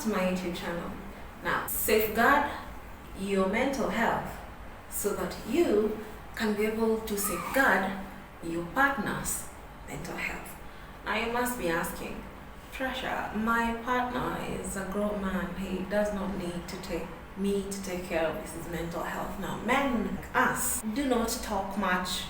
to my YouTube channel. Now, safeguard your mental health so that you can be able to safeguard your partner's mental health. Now you must be asking, Trisha, my partner is a grown man. He does not need to take care of his mental health. Now, men like us do not talk much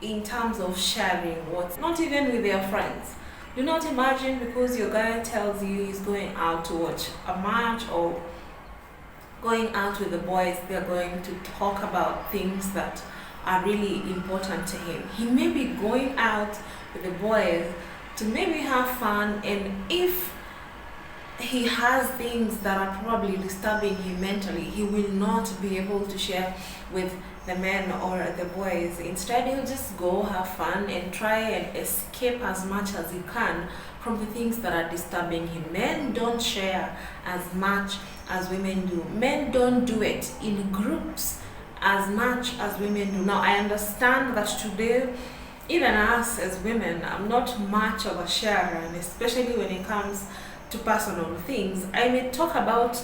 in terms of sharing what's not even with their friends. Do not imagine because your guy tells you he's going out to watch a match or going out with the boys, they're going to talk about things that are really important to him. He may be going out with the boys to maybe have fun, and if he has things that are probably disturbing him mentally, he will not be able to share with the men or the boys. Instead, he'll just go have fun and try and escape as much as he can from the things that are disturbing him. Men don't share as much as women do. Men don't do it in groups as much as women do. Now, I understand that today, even us as women, I'm not much of a sharer, and especially when it comes to personal things. I may talk about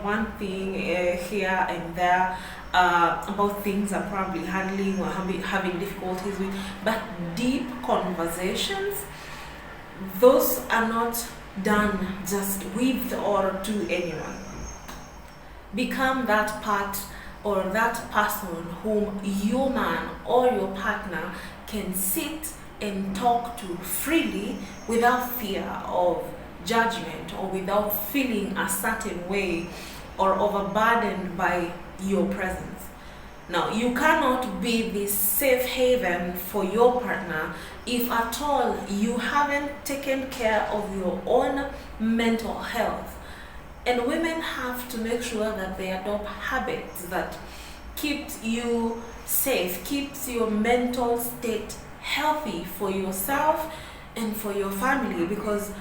one thing here and there, about things I'm probably handling or having difficulties with, but deep conversations, those are not done just with or to anyone. Become that part or that person whom your man or your partner can sit and talk to freely without fear of judgment or without feeling a certain way or overburdened by your presence. Now, you cannot be this safe haven for your partner if at all you haven't taken care of your own mental health. And women have to make sure that they adopt habits that keeps you safe, keeps your mental state healthy for yourself and for your family, because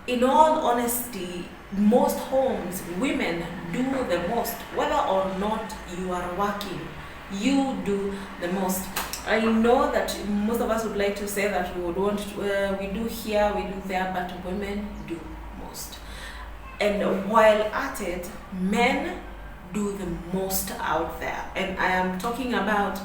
in all honesty, most homes, women do the most. Whether or not you are working, you do the most. I know that most of us would like to say that we would want to, we do here, we do there, but women do most. And while at it, men do the most out there. And I am talking about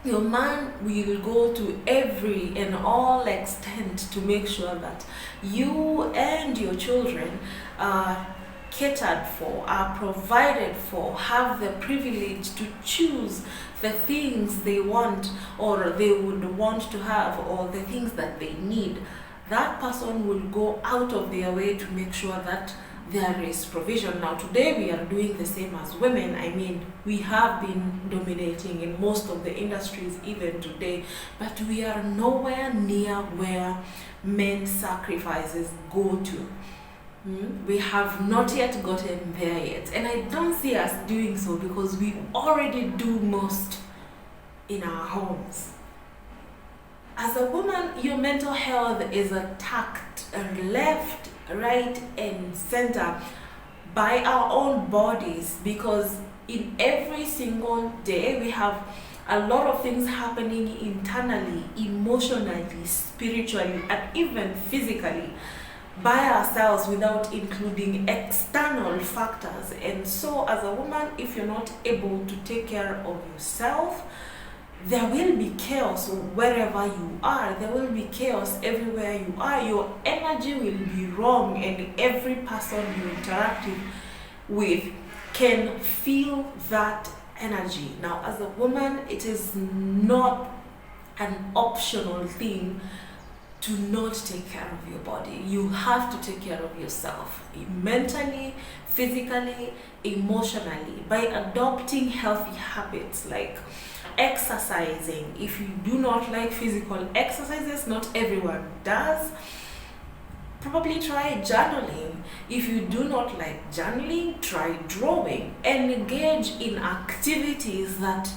your man will go to every and all extent to make sure that you and your children are catered for, are provided for, have the privilege to choose the things they want or they would want to have, or the things that they need. That person will go out of their way to make sure that there is provision. Now, today we are doing the same as women. I mean, we have been dominating in most of the industries even today, but we are nowhere near where men's sacrifices go to. We have not yet gotten there yet, and I don't see us doing so because we already do most in our homes. As a woman, your mental health is attacked left, right, and center by our own bodies, because in every single day we have a lot of things happening internally, emotionally, spiritually, and even physically by ourselves without including external factors. And so as a woman, if you're not able to take care of yourself, there will be chaos wherever you are. There will be chaos everywhere you are. Your energy will be wrong, and every person you interact with can feel that energy. Now, as a woman, it is not an optional thing to not take care of your body. You have to take care of yourself mentally, physically, emotionally, by adopting healthy habits like exercising. If you do not like physical exercises, not everyone does, probably try journaling. If you do not like journaling, try drawing. Engage in activities that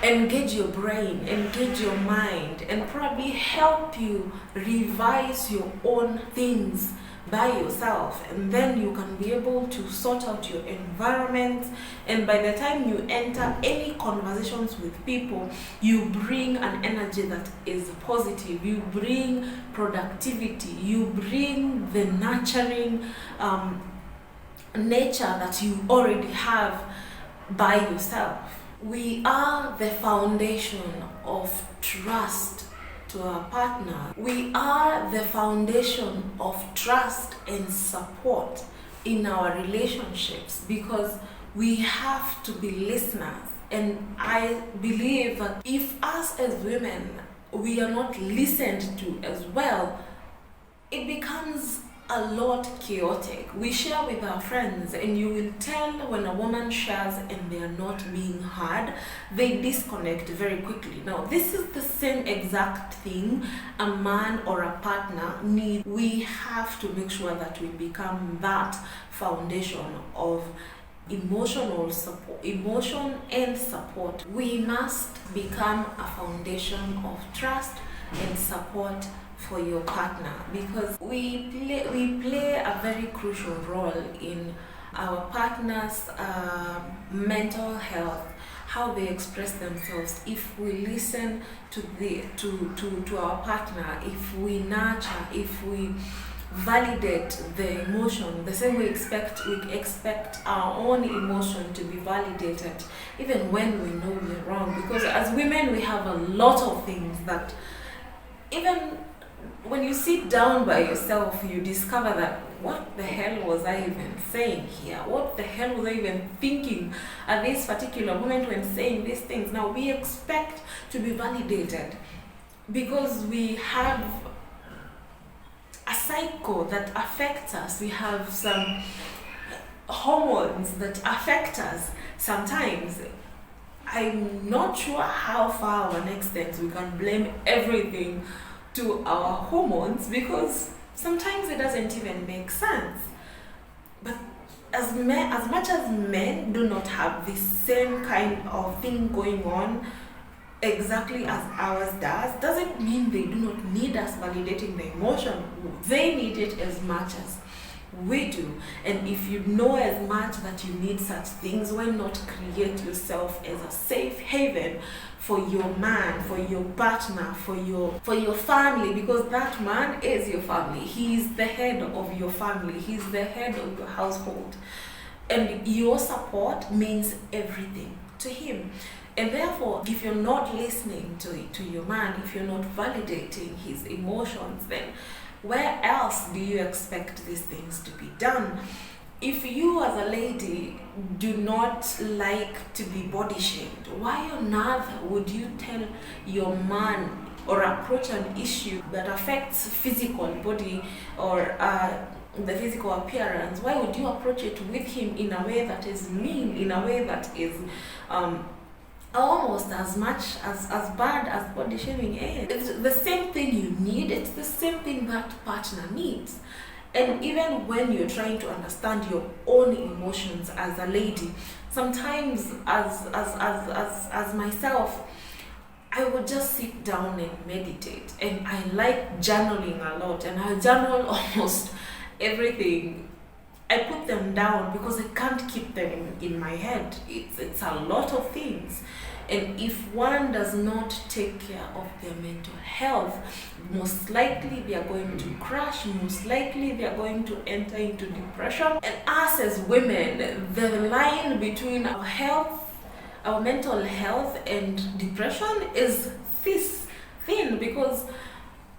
engage your brain, engage your mind, and probably help you revise your own things by yourself. And then you can be able to sort out your environment, and by the time you enter any conversations with people, you bring an energy that is positive, you bring productivity, you bring the nurturing nature that you already have by yourself. We are the foundation of trust to our partner. We are the foundation of trust and support in our relationships, because we have to be listeners. And I believe that if us as women, we are not listened to as well, it becomes a lot chaotic. We share with our friends, and you will tell when a woman shares and they are not being heard, they disconnect very quickly. Now, this is the same exact thing a man or a partner needs. We have to make sure that we become that foundation of emotional support, emotion and support. We must become a foundation of trust and support for your partner, because we play a very crucial role in our partner's mental health, how they express themselves. If we listen to our partner, if we nurture, if we validate the emotion the same way we expect our own emotion to be validated, even when we know we're wrong. Because as women, we have a lot of things that even when you sit down by yourself, you discover that what the hell was I even saying here? What the hell was I even thinking at this particular moment when saying these things? Now, we expect to be validated because we have a cycle that affects us. We have some hormones that affect us. Sometimes, I'm not sure how far of an extent we can blame everything to our hormones, because sometimes it doesn't even make sense. But as much as men do not have the same kind of thing going on exactly as ours doesn't mean they do not need us validating the emotion. They need it as much as we do. And if you know as much that you need such things, why not create yourself as a safe haven for your man, for your partner, for your family? Because that man is your family. He is the head of your family. He's the head of your household. And your support means everything to him. And therefore, if you're not listening to your man, if you're not validating his emotions, then where else do you expect these things to be done? If you as a lady do not like to be body shamed, why on earth would you tell your man or approach an issue that affects physical body or the physical appearance? Why would you approach it with him in a way that is mean, in a way that is almost as much as bad as body shaming is? It's the same thing you need. It's the same thing that partner needs. And even when you're trying to understand your own emotions as a lady, sometimes as myself, I would just sit down and meditate. And I like journaling a lot, and I journal almost everything. I put them down because I can't keep them in my head. It's a lot of things. And if one does not take care of their mental health, most likely they are going to crash, most likely they are going to enter into depression. And us as women, the line between our health, our mental health and depression is this thin, because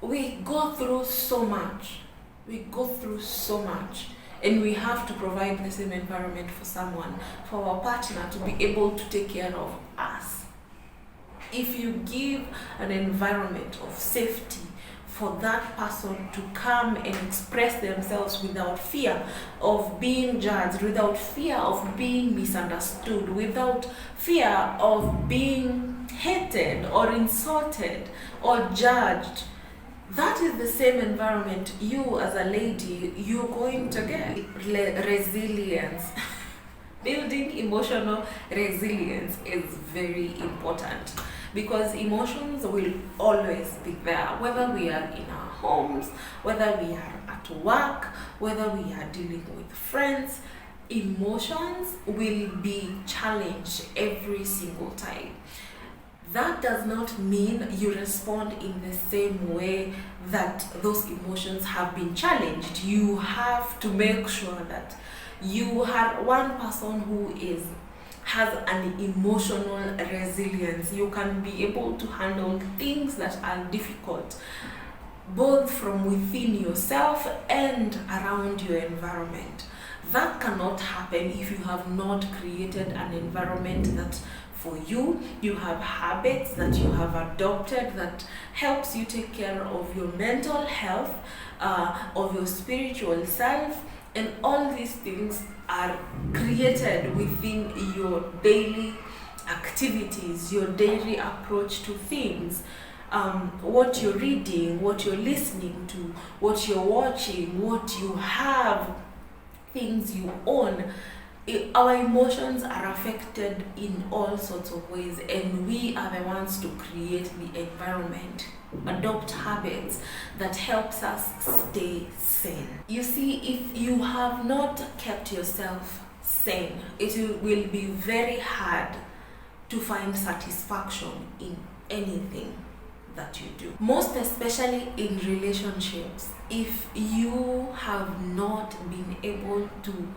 we go through so much. And we have to provide the same environment for someone, for our partner to be able to take care of us. If you give an environment of safety for that person to come and express themselves without fear of being judged, without fear of being misunderstood, without fear of being hated or insulted or judged, that is the same environment you as a lady, you're going to get. Resilience. Building emotional resilience is very important because emotions will always be there, whether we are in our homes, whether we are at work, whether we are dealing with friends. Emotions will be challenged every single time. That does not mean you respond in the same way that those emotions have been challenged. You have to make sure that you are one person who has an emotional resilience. You can be able to handle things that are difficult, both from within yourself and around your environment. That cannot happen if you have not created an environment that for you have habits that you have adopted that helps you take care of your mental health, of your spiritual self, and all these things are created within your daily activities, your daily approach to things. What you're reading, what you're listening to, what you're watching, what you have, things you own. Our emotions are affected in all sorts of ways, and we are the ones to create the environment, adopt habits that helps us stay sane. You see, if you have not kept yourself sane, it will be very hard to find satisfaction in anything that you do, most especially in relationships. If you have not been able to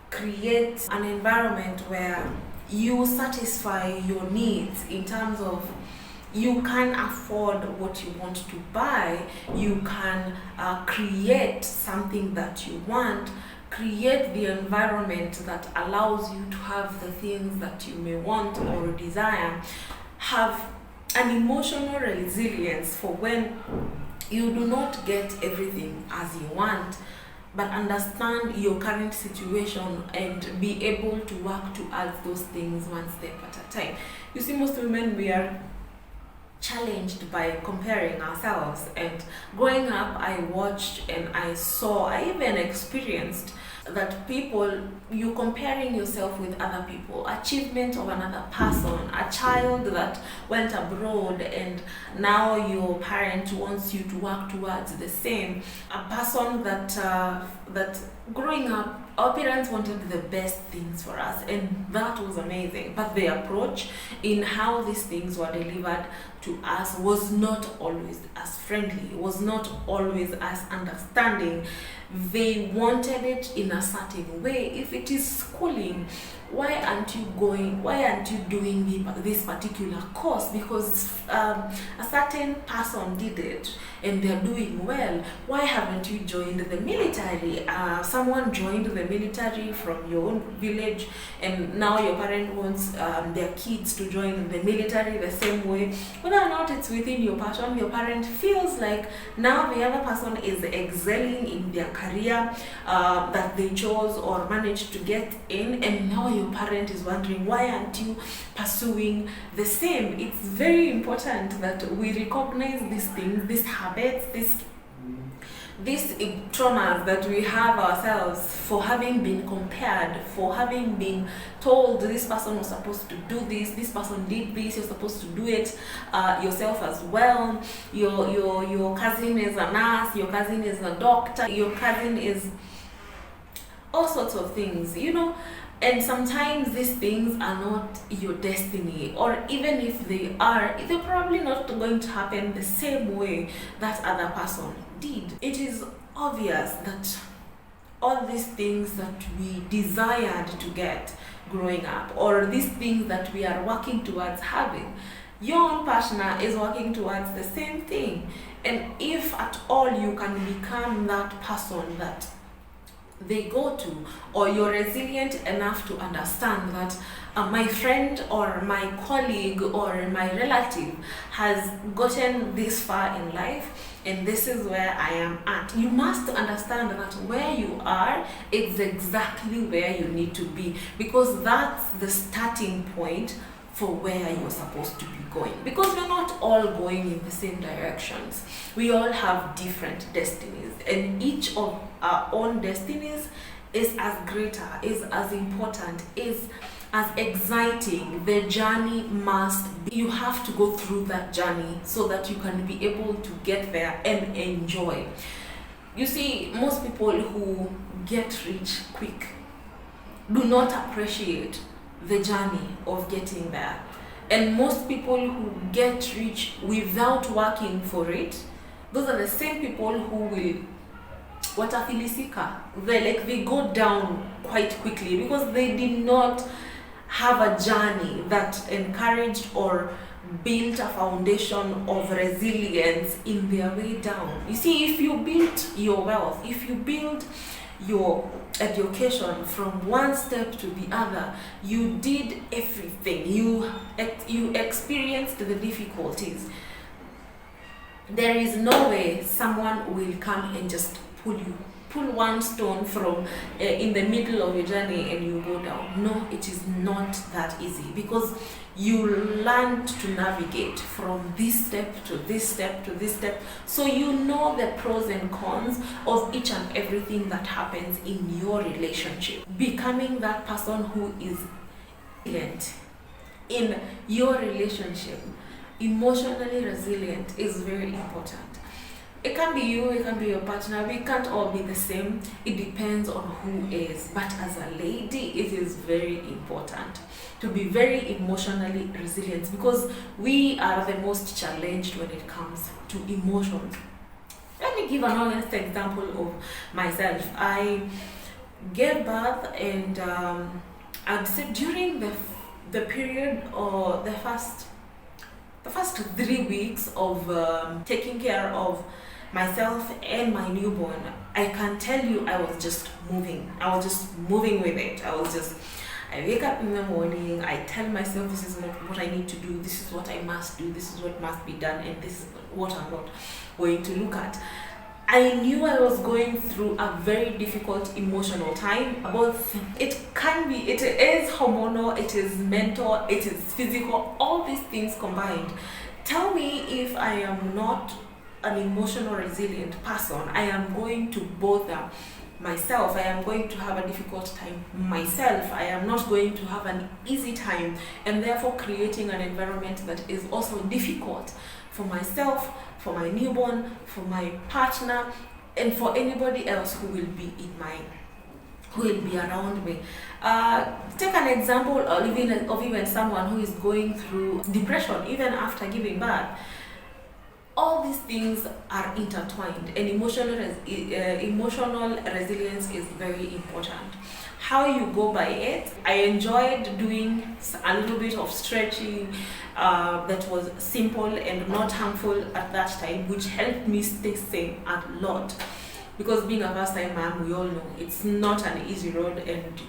create an environment where you satisfy your needs in terms of you can afford what you want to buy, you can create something that you want, create the environment that allows you to have the things that you may want or desire, have an emotional resilience for when you do not get everything as you want, but understand your current situation and be able to work towards those things one step at a time. You see, most women, we are challenged by comparing ourselves, and growing up I watched and I saw, I even experienced that you comparing yourself with other people, achievement of another person, a child that went abroad and now your parent wants you to work towards the same, a person that growing up our parents wanted the best things for us, and that was amazing, but the approach in how these things were delivered to us was not always as friendly, was not always as understanding. They wanted it in a certain way. If it is schooling, why aren't you doing this particular course because a certain person did it and they're doing well? Why haven't you joined the military? Someone joined the military from your own village, and now your parent wants their kids to join the military the same way. Whether or not it's within your passion, your parent feels like now the other person is excelling in their career that they chose or managed to get in, and now your parent is wondering, why aren't you pursuing the same? It's very important that we recognize these things, these habits, these traumas that we have ourselves for having been compared, for having been told this person was supposed to do this person did this, you're supposed to do it yourself as well. Your cousin is a nurse, your cousin is a doctor, your cousin is all sorts of things, and sometimes these things are not your destiny, or even if they are, they're probably not going to happen the same way that other person did. It is obvious that all these things that we desired to get growing up, or these things that we are working towards having, your own partner is working towards the same thing. And if at all you can become that person that they go to, or you're resilient enough to understand that my friend or my colleague or my relative has gotten this far in life and this is where I am at, you must understand that where you are is exactly where you need to be, because that's the starting point for where you're supposed to be going, because we're not all going in the same directions. We all have different destinies, and each of our own destinies is as greater, is as important, is as exciting. The journey must be. You have to go through that journey so that you can be able to get there and enjoy. You see, most people who get rich quick do not appreciate the journey of getting there. And most people who get rich without working for it, those are the same people who will watafilisika. They go down quite quickly because they did not have a journey that encouraged or built a foundation of resilience in their way down. You see, if you build your wealth, if you build your education from one step to the other, you did everything, you experienced the difficulties, there is no way someone will come and just pull one stone from in the middle of your journey and you go down. No, it is not that easy, because you learned to navigate from this step to this step to this step, so you know the pros and cons of each and everything that happens in your relationship. Becoming that person who is resilient in your relationship, emotionally resilient, is very important. It can be you, it can be your partner. We can't all be the same. It depends on who is. But as a lady, it is very important to be very emotionally resilient, because we are the most challenged when it comes to emotions. Let me give an honest example of myself. I gave birth, and I'd say during the period, or the first 3 weeks of taking care of myself and my newborn, I can tell you I was just moving. I was just moving with it. I wake up in the morning, I tell myself this is what I need to do, this is what I must do, this is what must be done, and this is what I'm not going to look at. I knew I was going through a very difficult emotional time. Both, it is hormonal, it is mental, it is physical, all these things combined. Tell me if I am not an emotional resilient person, I am going to bother myself. I am going to have a difficult time myself. I am not going to have an easy time, and therefore creating an environment that is also difficult for myself, for my newborn, for my partner, and for anybody else who will be around me. Take an example of even someone who is going through depression even after giving birth. All these things are intertwined, and emotional resilience is very important. How you go by it, I enjoyed doing a little bit of stretching that was simple and not harmful at that time, which helped me stay sane a lot. Because being a first-time mom, we all know it's not an easy road, and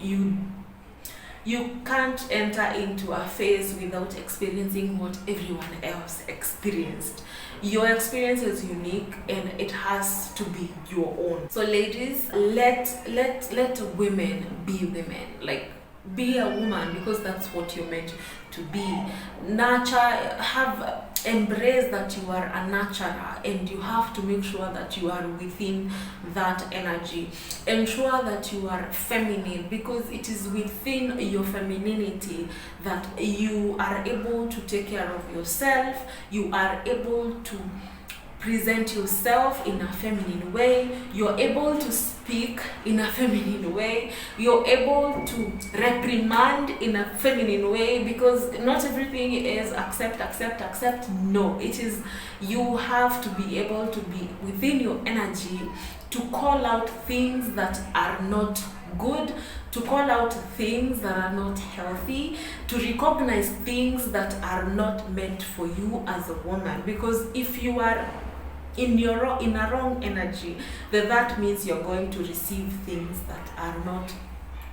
you can't enter into a phase without experiencing what everyone else experienced. Your experience is unique, and it has to be your own. So ladies, let women be women. Like, be a woman, because that's what you're meant to be. Nurture, embrace that you are a nurturer, and you have to make sure that you are within that energy. Ensure that you are feminine, because it is within your femininity that you are able to take care of yourself. You are able to present yourself in a feminine way. You're able to speak in a feminine way. You're able to reprimand in a feminine way, because not everything is accept. No, it is, you have to be able to be within your energy to call out things that are not good, to call out things that are not healthy, to recognize things that are not meant for you as a woman. Because if you are in a wrong energy, then that means you're going to receive things that are not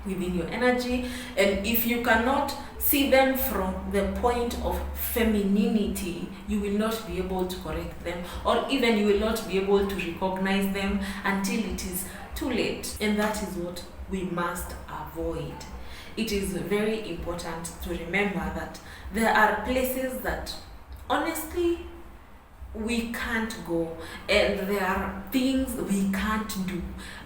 within your energy. And if you cannot see them from the point of femininity, you will not be able to correct them, or even you will not be able to recognize them until it is too late. And that is what we must avoid. It is very important to remember that there are places that honestly we can't go, and there are things we can't do,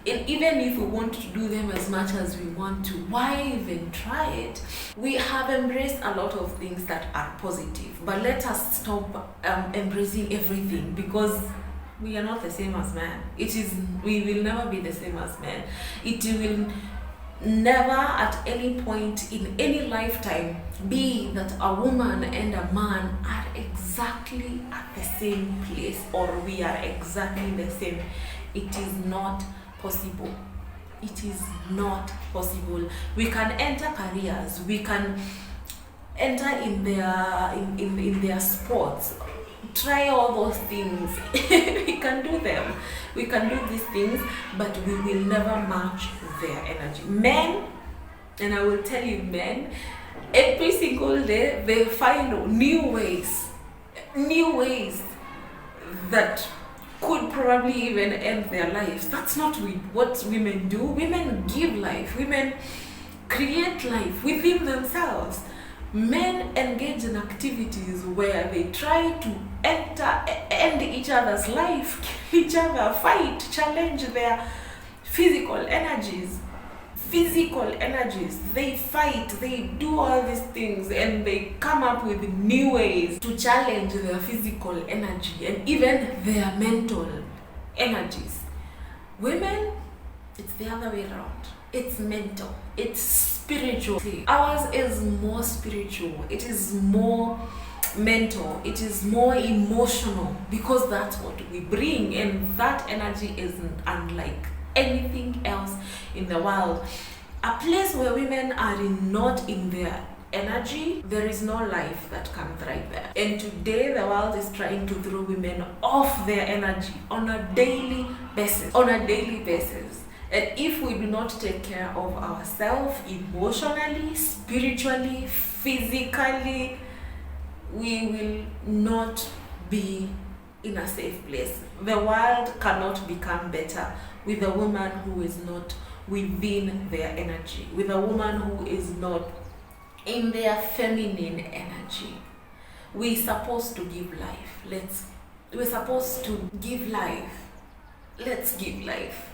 and even if we want to do them as much as we want to, why even try it? We have embraced a lot of things that are positive, but let us stop embracing everything, because we are not the same as men. We will never be the same as men. It will never at any point in any lifetime be that a woman and a man are exactly at the same place, or we are exactly the same. It is not possible. It is not possible. We can enter careers, we can enter in their sports, try all those things. We can do them, we can do these things, but we will never match their energy. Men, and I will tell you, men, every single day they find new ways that could probably even end their lives. That's not what women do. Women give life, women create life within themselves. Men engage in activities where they try to end each other's life, kill each other, fight, challenge their physical energies. They fight, they do all these things, and they come up with new ways to challenge their physical energy and even their mental energies. Women, it's the other way around. It's mental, it's spiritual. Ours is more spiritual, it is more mental, it is more emotional, because that's what we bring, and that energy isn't unlike anything else in the world. A place where women are not in their energy, there is no life that can thrive there. And today the world is trying to throw women off their energy on a daily basis. And if we do not take care of ourselves emotionally, spiritually, physically, we will not be in a safe place. The world cannot become better with a woman who is not within their energy, with a woman who is not in their feminine energy. We're supposed to give life. We're supposed to give life. Let's give life.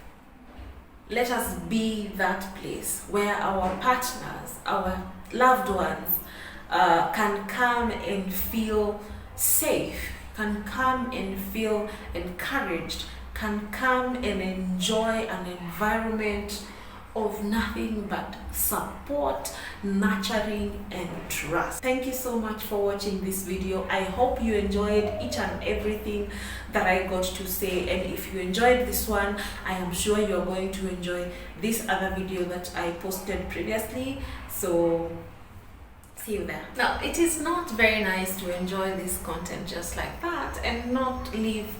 Let us be that place where our partners, our loved ones, can come and feel safe, can come and feel encouraged, can come and enjoy an environment of nothing but support, nurturing, and trust. Thank you so much for watching this video. I hope you enjoyed each and everything that I got to say, and if you enjoyed this one, I am sure you're going to enjoy this other video that I posted previously. So see you there. Now, it is not very nice to enjoy this content just like that and not leave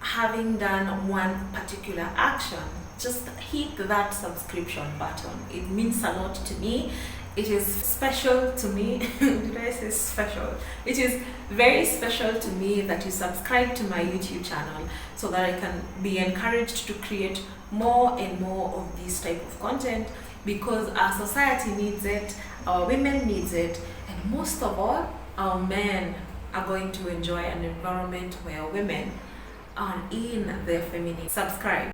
having done one particular action. Just hit that subscription button. It means a lot to me. It is special to me. Did I say special? It is very special to me that you subscribe to my YouTube channel so that I can be encouraged to create more and more of this type of content, because our society needs it, our women needs it, and most of all, our men are going to enjoy an environment where women are in their feminine. Subscribe.